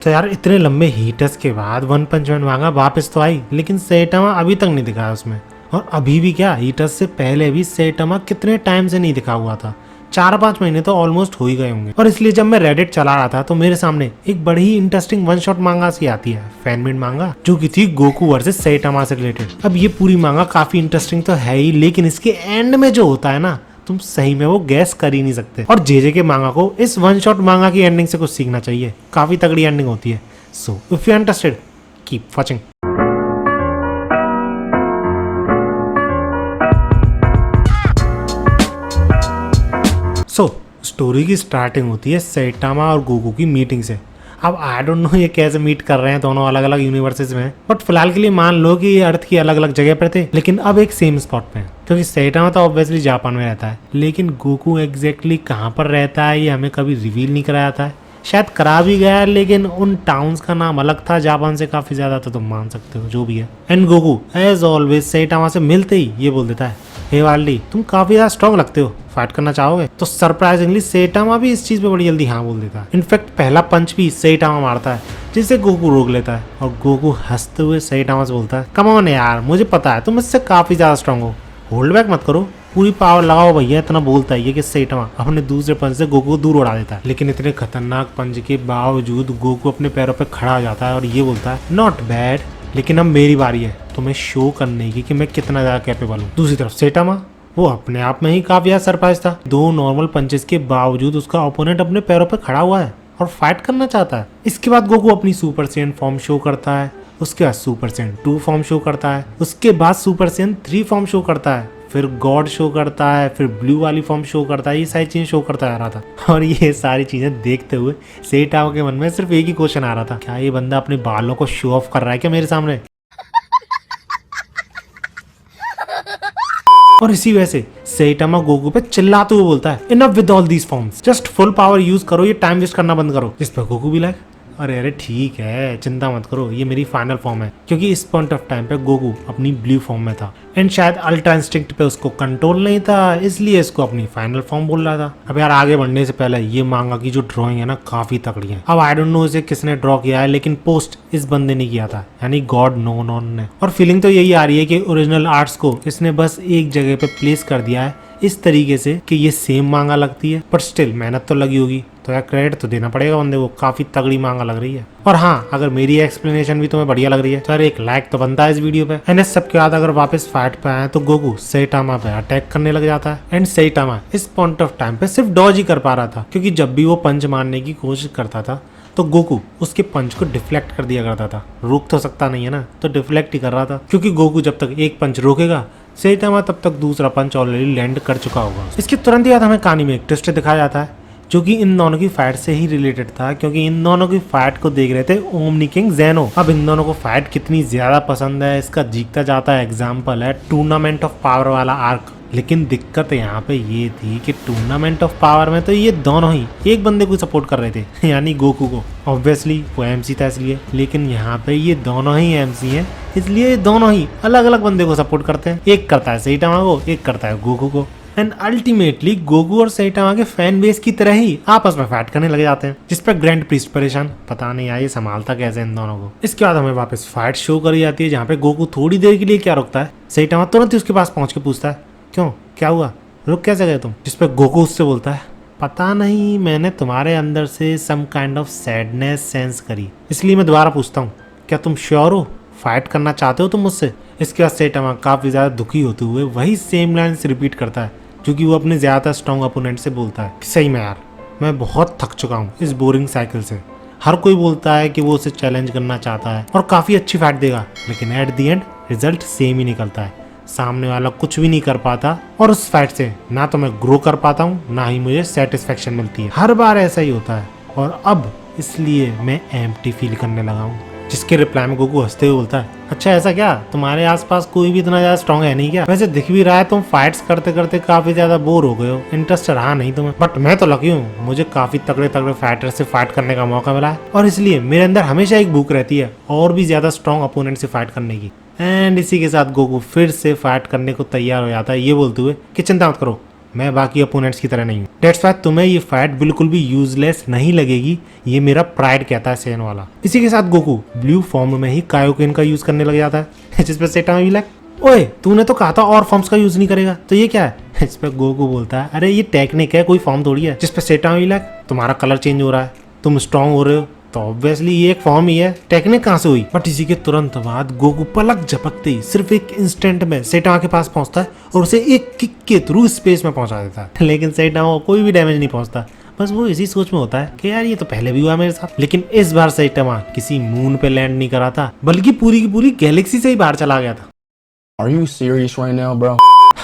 तो यार इतने लंबे हीटर्स के बाद वन पंच मैन मांगा वापस तो आई, लेकिन सेटामा अभी तक नहीं दिखा उसमें। और अभी भी क्या, हीटर्स से पहले भी सेटामा कितने टाइम से नहीं दिखा हुआ था। 4-5 महीने तो ऑलमोस्ट हो ही गए होंगे। और इसलिए जब मैं रेडिट चला रहा था तो मेरे सामने एक बड़ी ही इंटरेस्टिंग वन शॉट मांगा सी आती है, फैनमेड मांगा, जो की थी गोकू वर्सेस सेटामा से रिलेटेड। अब ये पूरी मांगा काफी इंटरेस्टिंग तो है ही, लेकिन इसके एंड में जो होता है ना, तुम सही में वो गैस कर ही नहीं सकते। और जेजे के मांगा को इस वन शॉट मांगा की एंडिंग से कुछ सीखना चाहिए, काफी तगड़ी एंडिंग होती है। So if you interested keep watching. So story की स्टार्टिंग होती है सेटामा और गोकू की मीटिंग से। अब आई डोंट नो ये कैसे मीट कर रहे हैं, दोनों अलग अलग यूनिवर्सेस में, बट फिलहाल के लिए मान लो कि ये अर्थ की अलग अलग जगह पर थे, लेकिन अब एक सेम स्पॉट पे हैं। क्योंकि सेटामा तो ऑब्वियसली जापान में रहता है, लेकिन गोकू एग्जैक्टली कहाँ पर रहता है ये हमें कभी रिवील नहीं कराया था। शायद करा भी गया है, लेकिन उन टाउन्स का नाम अलग था जापान से काफी ज्यादा, तो तुम मान सकते हो जो भी है। एंड गोकू एज ऑलवेज सेटामा से मिलते ही ये बोल देता है, हे वाल्डी तुम काफी ज्यादा स्ट्रॉन्ग लगते हो, फाइट करना चाहोगे? तो सरप्राइजिंगली सेटामा भी इस चीज पे बड़ी जल्दी हाँ बोल देता है। इनफैक्ट पहला पंच भी सेटामा मारता है, जिसे गोकू रोक लेता है। और गोकू हंसते हुए सेटामा से बोलता है, कम ऑन यार, मुझे पता है तुम इससे काफी ज्यादा स्ट्रॉन्ग हो, होल्ड बैक मत करो, पूरी पावर लगाओ भैया। इतना बोलता है ये कि सेटामा अपने दूसरे पंच से गोकू को दूर उड़ा देता है। लेकिन इतने खतरनाक पंच के बावजूद गोकू अपने पैरों पे खड़ा हो जाता है और ये बोलता है, नॉट बैड, लेकिन अब मेरी बारी है तुम्हें शो करने की कि मैं कितना ज्यादा कैपेबल हूँ। दूसरी तरफ सेटामा, वो अपने आप में ही काफी ज्यादा सरप्राइज था। 2 नॉर्मल पंचेस के बावजूद उसका ओपोनेंट अपने पैरों पे खड़ा हुआ है और फाइट करना चाहता है। इसके बाद गोकू अपनी सुपर सैयन फॉर्म शो करता है, उसके बाद सुपर सैयन 2 फॉर्म शो करता है, उसके बाद सुपर सैयन 3 फॉर्म शो करता है, फिर गॉड शो करता है, फिर ब्लू वाली फॉर्म शो करता है। ये सारी चीजें शो करता आ रहा था। और ये सारी चीजें देखते हुए सेटामा के मन में सिर्फ एक ही क्वेश्चन आ रहा था, क्या ये बंदा अपने बालों को शो ऑफ कर रहा है क्या मेरे सामने? और इसी वजह से सेटामा गोकू पे चिल्लाते हुए बोलता है, enough with all these forms, just full power use करो, ये टाइम वेस्ट करना बंद करो। जिस पर गोकू भी लाइक, अरे ठीक है, चिंता मत करो, ये मेरी फाइनल फॉर्म है। क्योंकि इस पॉइंट ऑफ टाइम पे गोकू अपनी ब्लू फॉर्म में था एंड शायद अल्ट्रा इंस्टिंक्ट पे उसको कंट्रोल नहीं था, इसलिए इसको अपनी फाइनल फॉर्म बोल रहा था। अब यार आगे बढ़ने से पहले ये मांगा की जो ड्राइंग है ना, काफी तगड़ी है। अब आई डोंट नो इसे किसने ड्रॉ किया है, लेकिन पोस्ट इस बंदे ने किया था, यानी गॉड नॉन ने। और फीलिंग तो यही आ रही है कि ओरिजिनल आर्ट्स को इसने बस एक जगह पे प्लेस कर दिया है इस तरीके से कि ये सेम मांगा लगती है, बट स्टिल मेहनत तो लगी होगी, तो यार क्रेडिट तो देना पड़ेगा बंदे को, काफी तगड़ी मांगा लग रही है। और हाँ, अगर मेरी एक्सप्लेनेशन भी तुम्हें बढ़िया लग रही है तो यार एक लाइक तो बनता है इस वीडियो पे। एंड इस सबके बाद अगर वापस फाइट पे आए तो गोकू सेटामा पे अटैक करने लग जाता है। एंड सेटामा इस पॉइंट ऑफ टाइम पे सिर्फ डॉज ही कर पा रहा था, क्योंकि जब भी वो पंच मारने की कोशिश करता था तो गोकू उसके पंच को डिफ्लेक्ट कर दिया करता था। रोक तो सकता नहीं है ना, तो डिफ्लेक्ट ही कर रहा था, क्योंकि गोकू जब तक एक पंच रोकेगा सेटामा तब तक दूसरा पंच ऑलरेडी लैंड कर चुका होगा। इसके तुरंत बाद हमें कहानी में एक ट्विस्ट दिखाया जाता है, जो कि इन दोनों की फाइट से ही रिलेटेड था, क्योंकि इन दोनों की फाइट को देख रहे थे ओमनी किंग ज़ेनो। अब इन दोनों को फाइट कितनी ज्यादा पसंद है इसका जीतता जाता है एग्जाम्पल है टूर्नामेंट ऑफ पावर वाला आर्क। लेकिन दिक्कत यहाँ पे ये थी कि टूर्नामेंट ऑफ पावर में तो ये दोनों ही एक बंदे को सपोर्ट कर रहे थे, यानी गोकू को। ऑब्वियसली वो एमसी था इसलिए, लेकिन यहाँ पे ये दोनों ही एमसी हैं, इसलिए दोनों ही अलग अलग बंदे को सपोर्ट करते हैं। एक करता है सेटामा को, एक करता है गोकू को। एंड अल्टीमेटली गोकू और सेटामा के फैन बेस की तरह ही आपस में फाइट करने लग जाते हैं, जिस पर ग्रैंड प्रीस्ट परेशान, पता नहीं आए संभालता कैसे इन दोनों को। इसके बाद हमें वापस फाइट शो करी जाती है, जहाँ पे गोकू थोड़ी देर के लिए क्या रुकता है, सेटामा तुरंत ही उसके पास पहुंच के पूछता है, क्यों, क्या हुआ, रुक कैसे गए तुम? जिस पर गोकू उससे बोलता है, पता नहीं, मैंने तुम्हारे अंदर से some kind of sadness sense करी, इसलिए मैं दोबारा पूछता हूँ, क्या तुम श्योर हो, फाइट करना चाहते हो तुम मुझसे? इसके बाद सेटामा काफी ज्यादा दुखी होते हुए वही सेम लाइन्स रिपीट करता है, क्योंकि वो अपने ज्यादा स्ट्रॉन्ग अपोनेंट से बोलता है, सही में यार मैं बहुत थक चुका हूँ इस बोरिंग साइकिल से। हर कोई बोलता है कि वो उसे चैलेंज करना चाहता है और काफी अच्छी फाइट देगा, लेकिन at the end result same ही निकलता है, सामने वाला कुछ भी नहीं कर पाता, और उस फाइट से ना तो मैं ग्रो कर पाता हूँ, ना ही मुझे सेटिस्फेक्शन मिलती है। हर बार ऐसा ही होता है, और अब इसलिए मैं एम्प्टी फील करने लगा हूँ। जिसके रिप्लाई में गोकू हंसते हुए बोलता है, अच्छा ऐसा क्या, तुम्हारे आसपास कोई भी इतना ज्यादा स्ट्रॉन्ग है नहीं क्या? वैसे दिख भी रहा है तुम फाइट्स करते करते काफी ज्यादा बोर हो गए हो, इंटरेस्ट रहा नहीं तुम्हें, बट मैं तो लकी हूँ, मुझे काफी तगड़े तगड़े फाइटर से फाइट करने का मौका मिला है, और इसलिए मेरे अंदर हमेशा एक भूख रहती है और भी ज्यादा स्ट्रॉन्ग अपोनेंट से फाइट करने की। एंड इसी के साथ गोकू फिर से फाइट करने को तैयार हो जाता है, ये बोलते हुए कि चिंता मत करो, मैं बाकी अपोनेंट्स की तरह नहीं हूँ। डेट्स वाई तुम्हें ये फाइट बिल्कुल भी यूजलेस नहीं लगेगी, ये मेरा प्राइड कहता है सेन वाला। इसी के साथ गोकू ब्लू फॉर्म में ही कायोकेन का यूज करने लग जाता है जिसपे सेटामा भी लाइक ओए तूने तो कहा था और फॉर्म्स का यूज नहीं करेगा, तो ये क्या है? इस पे गोकू बोलता है अरे ये टेक्निक है, कोई फॉर्म थोड़ी है। जिसपे सेटामा भी लाइक तुम्हारा कलर चेंज हो रहा है, तुम स्ट्रॉन्ग हो रहे हो, तो ऑब्वियसली ये एक फॉर्म ही है, टेक्निक कहाँ से हुई? बट इसी के तुरंत बाद गोकू पलक झपकते ही सिर्फ एक इंस्टेंट में सेटामा के पास पहुंचता है और उसे एक किक के थ्रू स्पेस में पहुंचा देता है। लेकिन सेटामा को कोई भी डैमेज नहीं पहुंचता, बस वो इसी सोच में होता है कि यार ये तो पहले भी हुआ मेरे साथ। लेकिन इस बार सेटामा किसी मून पे लैंड नहीं करा था, बल्कि पूरी की पूरी गैलेक्सी से ही बाहर चला गया था। Are you serious right now, bro?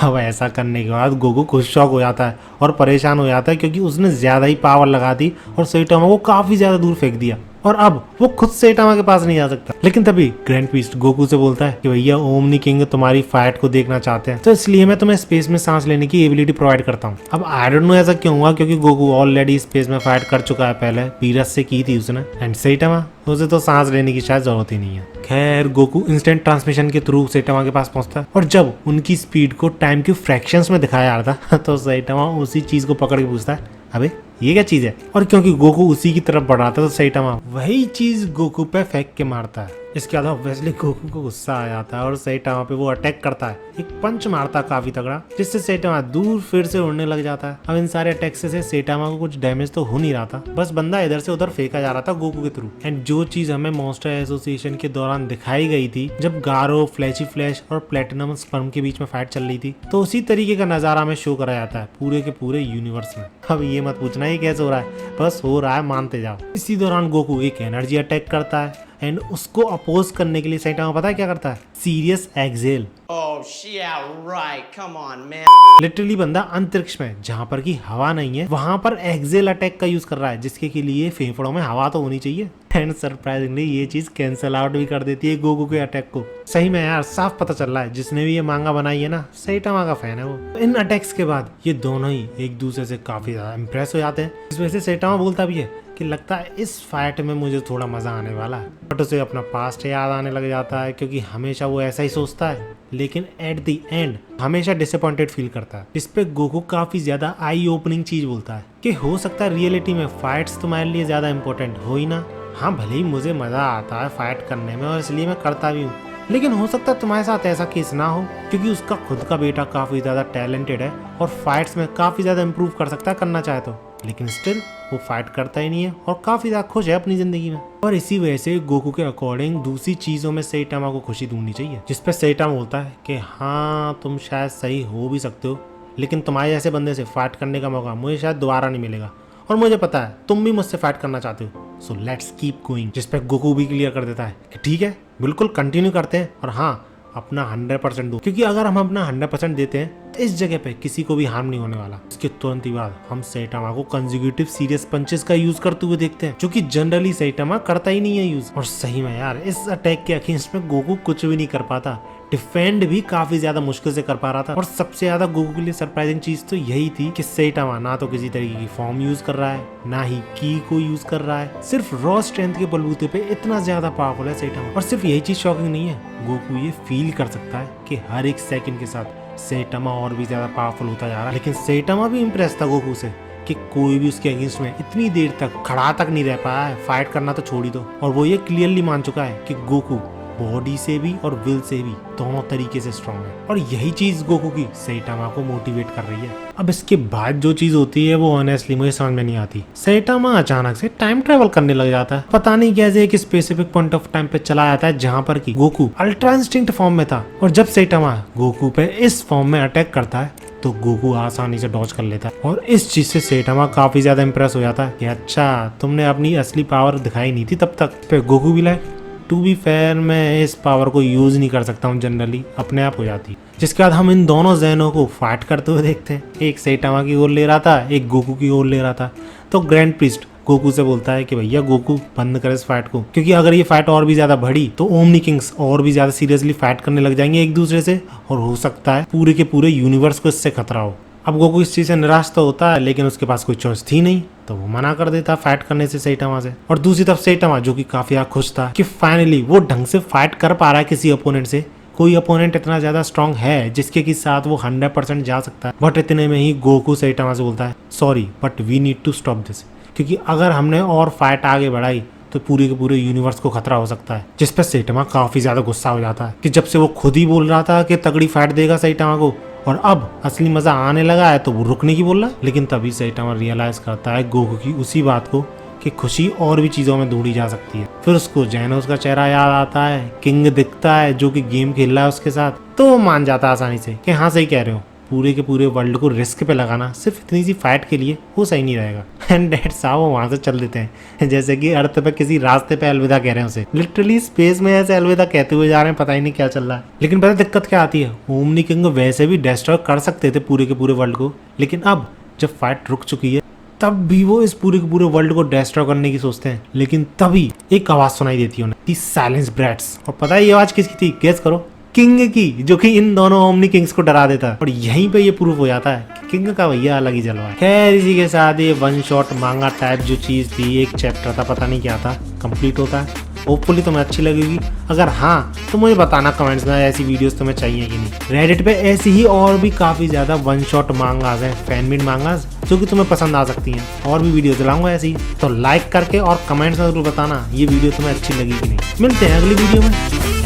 अब ऐसा करने के बाद गोकू खुद शॉक हो जाता है और परेशान हो जाता है क्योंकि उसने ज्यादा ही पावर लगा दी और सेटामा को काफी ज्यादा दूर फेंक दिया और अब वो खुद सेटामा के पास नहीं जा सकता। लेकिन तभी ग्रैंड पीस्ट गोकू से बोलता है कि भैया ओमनी किंग तुम्हारी फाइट को देखना चाहते हैं, तो इसलिए मैं तुम्हें स्पेस में सांस लेने की एबिलिटी प्रोवाइड करता हूँ। अब आई डोंट नो ऐसा क्यों हुआ, क्योंकि गोकू ऑलरेडी स्पेस में फाइट कर चुका है, पहले पीरस से की थी उसने, एंड सेटामा उसे तो सांस लेने की शायद जरूरत ही नहीं है। खैर गोकू इंस्टेंट ट्रांसमिशन के थ्रू सेटामा के पास पहुंचता है और जब उनकी स्पीड को टाइम के फ्रैक्शंस में दिखाया जा रहा था तो सेटामा उसी चीज को पकड़ के पूछता है अबे ये क्या चीज है? और क्योंकि गोकू उसी की तरफ बढ़ रहा था तो सेटामा वही चीज गोकू पे फेंक के मारता है। इसके बाद ऑब्वियसली गोकू को गुस्सा आ जाता है और सेटामा पे वो अटैक करता है, एक पंच मारता है काफी तगड़ा, जिससे सेटामा दूर फिर से उड़ने लग जाता है। अब इन सारे अटैक से सेटामा को कुछ डैमेज तो हो नहीं रहा था, बस बंदा इधर से उधर फेंका जा रहा था गोकू के थ्रू। एंड जो चीज हमें मॉन्स्टर एसोसिएशन के दौरान दिखाई गई थी जब गारो, फ्लैची फ्लैश और प्लेटिनम स्पर्म के बीच में फाइट चल रही थी, तो उसी तरीके का नजारा हमें शो कराया जाता है पूरे के पूरे यूनिवर्स में। अब ये मत पूछना ये कैसे हो रहा है, बस हो रहा है, मानते जाओ। इसी दौरान गोकू एक एनर्जी अटैक करता है एंड उसको अपोज करने के लिए सेटामा पता है क्या करता है? Serious excel. Oh, yeah, right. Come on, man. Literally बंदा अंतरिक्ष में जहाँ पर की हवा नहीं है वहां पर एक्सेल अटैक का यूज कर रहा है, जिसके के लिए फेफड़ों में हवा तो होनी चाहिए। एंड सरप्राइजिंगली ये चीज कैंसल आउट भी कर देती है गोकू के अटैक को। सही में यार साफ पता चल रहा है जिसने भी ये मांगा बनाई है ना, सेटामा का फैन है वो। इन अटैक्स के बाद ये दोनों ही एक दूसरे से काफी ज्यादा इम्प्रेस हो जाते हैं, इस वजह से सेटामा बोलता भी है कि लगता है इस फाइट में मुझे थोड़ा मजा आने वाला है। बट उसे अपना पास्ट याद आने लग जाता है क्योंकि हमेशा वो ऐसा ही सोचता है, लेकिन एट द एंड हमेशा डिसअपॉइंटेड फील करता है। इस पे गोकू काफी ज्यादा आई ओपनिंग चीज बोलता है कि हो सकता है रियलिटी में फाइट्स तुम्हारे लिए ज्यादा इंपॉर्टेंट हो ही ना। हाँ भले ही मुझे मजा आता है फाइट करने में और इसलिए मैं करता भी हूँ, लेकिन हो सकता है तुम्हारे साथ ऐसा केस ना हो क्योंकि उसका खुद का बेटा काफी ज्यादा टैलेंटेड है और फाइट्स में काफी ज्यादा इम्प्रूव कर सकता है करना चाहे तो, लेकिन स्टिल वो फाइट करता ही नहीं है और काफी ज्यादा खुश है अपनी जिंदगी में। और इसी वजह से गोकू के अकॉर्डिंग दूसरी चीजों में सेटामा को खुशी ढूंढनी चाहिए, जिसपे सेटामा बोलता है कि हाँ तुम शायद सही हो भी सकते हो, लेकिन तुम्हारे जैसे बंदे से फाइट करने का मौका मुझे शायद दोबारा नहीं मिलेगा और मुझे पता है तुम भी मुझसे फाइट करना चाहते हो, सो लेट्स कीप गोइंग। जिसपे गोकू भी क्लियर कर देता है कि ठीक है बिल्कुल कंटिन्यू करते हैं और हाँ अपना 100% दो, क्योंकि अगर हम अपना 100% देते हैं तो इस जगह पे किसी को भी हार्म नहीं होने वाला। इसके तुरंत ही बाद हम सेटामा को कंसेक्यूटिव सीरियस पंचेस का यूज करते हुए देखते हैं, जो कि जनरली सेटामा करता ही नहीं है यूज। और सही में यार इस अटैक के अगेंस्ट में गोकू कुछ भी नहीं कर पाता, डिफेंड भी काफी ज्यादा मुश्किल से कर पा रहा था। और सबसे ज्यादा गोकू के लिए सरप्राइजिंग चीज तो यही थी कि सेटामा ना तो किसी तरीके की फॉर्म यूज कर रहा है, ना ही की को यूज कर रहा है, सिर्फ रॉ स्ट्रेंथ के बलबूते पे इतना ज्यादा पावरफुल है सेटामा। और सिर्फ यही चीज शॉकिंग नहीं है, गोकू ये फील कर सकता है कि हर एक सेकंड के साथ सेटामा और भी ज्यादा पावरफुल होता जा रहा है। लेकिन सेटामा भी इम्प्रेस था गोकू से कि कोई भी उसके अगेंस्ट में इतनी देर तक खड़ा तक नहीं रह पाया है, फाइट करना तो छोड़ ही दो। और वो ये क्लियरली मान चुका है कि गोकू बॉडी से भी और विल से भी दोनों तरीके से स्ट्रॉन्ग है और यही चीज गोकू की सेटामा को मोटिवेट कर रही है। अब इसके बाद जो चीज होती है वो ऑनेस्टली मुझे समझ में नहीं आती। सेटामा अचानक से टाइम ट्रेवल करने लग जाता है, पता नहीं कैसे एक स्पेसिफिक पॉइंट ऑफ टाइम पे चला जाता है जहाँ पर की गोकू अल्ट्रा इंस्टिंक्ट फॉर्म में था, और जब सेटामा गोकू पे इस फॉर्म में अटैक करता है तो गोकू आसानी से डॉज कर लेता है। और इस चीज से सेटामा काफी ज्यादा इंप्रेस हो जाता है कि अच्छा तुमने अपनी असली पावर दिखाई नहीं थी तब तक। पे गोकू भी लाइक टू बी फेयर मैं इस पावर को यूज नहीं कर सकता हूँ, जनरली अपने आप हो जाती। जिसके बाद हम इन दोनों जैनों को फाइट करते हुए देखते हैं, एक सेटामा की ओर ले रहा था, एक गोकू की ओर ले रहा था। तो ग्रैंड प्रीस्ट गोकू से बोलता है कि भैया गोकू बंद कर इस फाइट को, क्योंकि अगर ये फाइट और भी ज्यादा बढ़ी तो ओमनी किंग्स और भी ज्यादा सीरियसली फाइट करने लग जाएंगे एक दूसरे से और हो सकता है पूरे के पूरे यूनिवर्स को इससे खतरा हो। अब गोकू इस चीज से निराश तो होता है, लेकिन उसके पास कोई चॉइस थी नहीं, तो वो मना कर देता फाइट करने से सेटामा से। और दूसरी तरफ सेटामा जो कि काफी खुश था कि फाइनली वो ढंग से फाइट कर पा रहा है किसी अपोनेंट से, कोई अपोनेंट इतना ज्यादा स्ट्रांग है जिसके के साथ वो 100% जा सकता है, बट इतने में ही गोकू सैटामा से बोलता है sorry but we need to stop this, क्योंकि अगर हमने और फाइट आगे बढ़ाई तो पूरे के पूरे यूनिवर्स को खतरा हो सकता है। जिस पर सैटामा काफी ज्यादा गुस्सा हो जाता है कि जब से वो खुद ही बोल रहा था कि तगड़ी फाइट देगा सैटामा को और अब असली मजा आने लगा है तो वो रुकने की बोल रहा है। लेकिन तभी सैटामा रियलाइज करता है गोकू की उसी बात को कि खुशी और भी चीजों में ढूंढी जा सकती है। फिर उसको जैनोस का चेहरा याद आता है, किंग दिखता है जो कि गेम खेल रहा है उसके साथ, तो वो मान जाता है आसानी से कि हाँ सही कह रहे हो, पूरे के पूरे वर्ल्ड को रिस्क पे लगाना सिर्फ इतनी सी फाइट के लिए वो सही नहीं रहेगा। एंड दैट्स हाउ वो वहां से चल देते हैं, जैसे कि अर्थ पे किसी रास्ते पे अलविदा कह रहे हैं उसे। लिटरली स्पेस में ऐसे अलविदा कहते हुए जा रहे हैं, पता ही नहीं क्या चल रहा है। लेकिन पता दिक्कत क्या आती है, ओमनी किंग वैसे भी डिस्ट्रॉय कर सकते थे पूरे के पूरे वर्ल्ड को, लेकिन अब जब फाइट रुक चुकी है तब भी वो इस पूरे के पूरे वर्ल्ड को डिस्ट्रॉय करने की सोचते हैं। लेकिन तभी एक आवाज सुनाई देती है उन्हें, दी साइलेंस ब्रैट्स। और पता है ये आवाज किसकी थी? गेस करो। किंग की, जो कि इन दोनों ओमनी किंग्स को डरा देता है। और यहीं पे ये प्रूफ हो जाता है कि किंग का भैया अलग ही जलवा है। खैर इसी के साथ ये वन शॉट मांगा टाइप जो चीज थी, एक चैप्टर था पता नहीं क्या था, कंप्लीट होता है। होपफुली तुम्हें अच्छी लगेगी। अगर हाँ तो मुझे बताना कमेंट्स में ऐसी वीडियोस तुम्हें चाहिए कि नहीं। रेडिट पे ऐसी ही और भी काफी ज्यादा वन शॉट मांगास हैं, फैन मेड मांगास, जो कि तुम्हें पसंद आ सकती हैं। और भी वीडियो दिलाऊंगा ऐसी, तो लाइक करके और कमेंट्स में जरूर बताना ये वीडियो तुम्हें अच्छी लगी कि नहीं। मिलते हैं अगली वीडियो में।